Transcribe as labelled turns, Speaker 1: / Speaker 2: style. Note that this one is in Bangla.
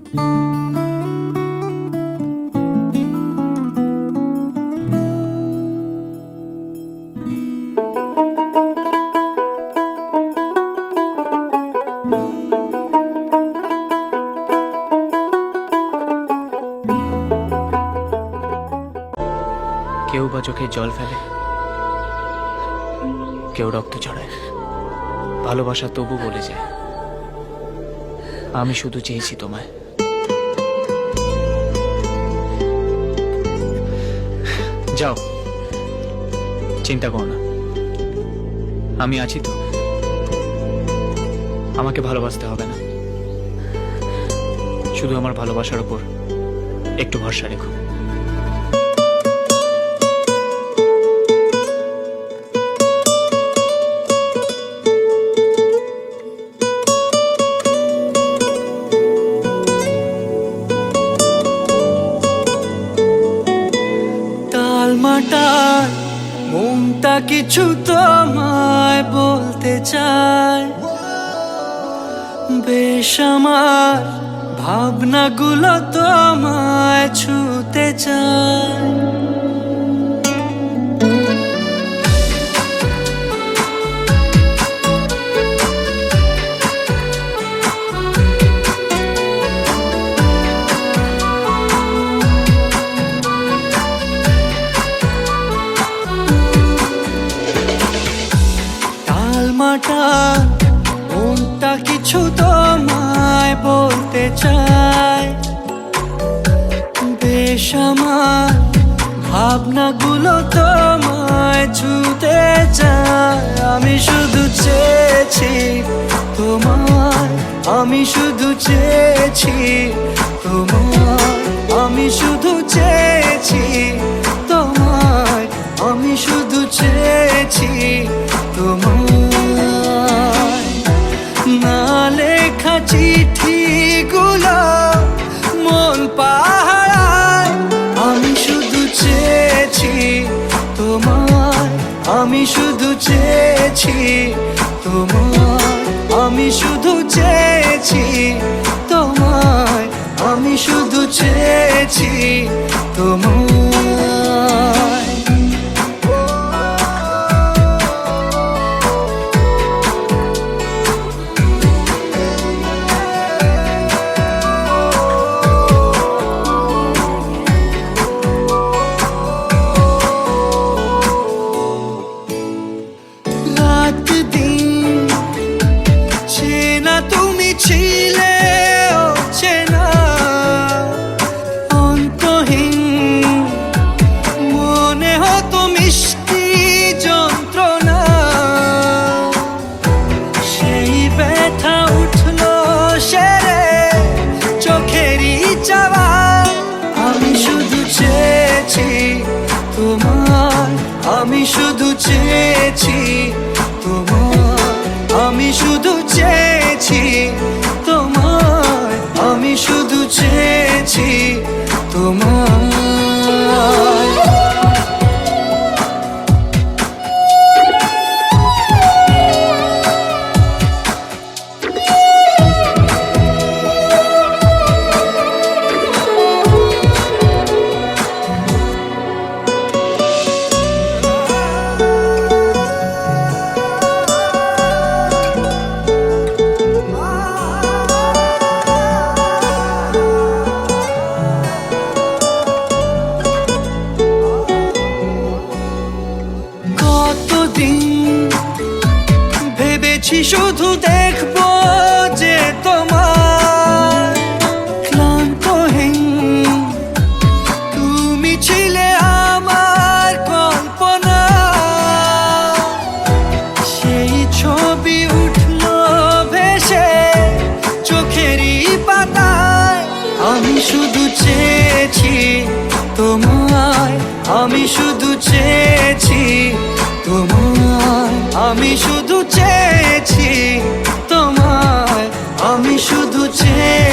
Speaker 1: কেউ বা চোখে জল ফেলে, কেউ রক্ত ঝরায়, ভালোবাসা তবু বলে যায় আমি শুধু চেয়েছি তোমায়। যাও, চিন্তা করো না, আমি আছি তো। আমাকে ভালোবাসতে হবে না, শুধু আমার ভালোবাসার উপর একটু ভরসা রেখো।
Speaker 2: টালমাটাল মনটা কিছু তোমায় বলতে চায়, বেশ আমার ভাবনাগুলো তোমায় ছুতে চায়। টালমাটাল মনটা কিছু তোমায় বলতে চায়, বেশ আমার ভাবনাগুলো তোমায় ছুতে চায়। আমি শুধু চেয়েছি তোমায়, আমি শুধু চেয়েছি তোমায়, আমি শুধু চেয়েছি তোমায়, আমি শুধু চেয়েছি তোমায়। না লেখা চিঠিগুলো মন পাহারায়, আমি শুধু চেয়েছি তোমায়, আমি শুধু চেয়েছি তোমায়, আমি শুধু চেয়েছি তোমায়, আমি শুধু চেয়েছি তোমায়। রাত দিন চেনা তুমি ছিলে চেনা, অন্তহীন মনে হতো মিষ্টি যন্ত্রণা। সেই ব্যথা উঠলো সেরে চোখেরই চাওয়া। আমি শুধু চেয়েছি তোমার, আমি শুধু চেয়েছি তোমার, আমি শুধু চেয়েছি তোমার, আমি শুধু চেয়েছি তোমার। ভেবেছি শুধু দেখবো যে তোমার ক্লান্তহীন তুমি ছিলে আমার কল্পনা। সেই ছবি উঠলো ভেসে চোখেরই পাতায়। আমি শুধু চেয়েছি তোমায়, আমি শুধু চেয়েছি তোমায়, আমি শুধু চেয়েছি তোমায়, আমি শুধু চেয়েছি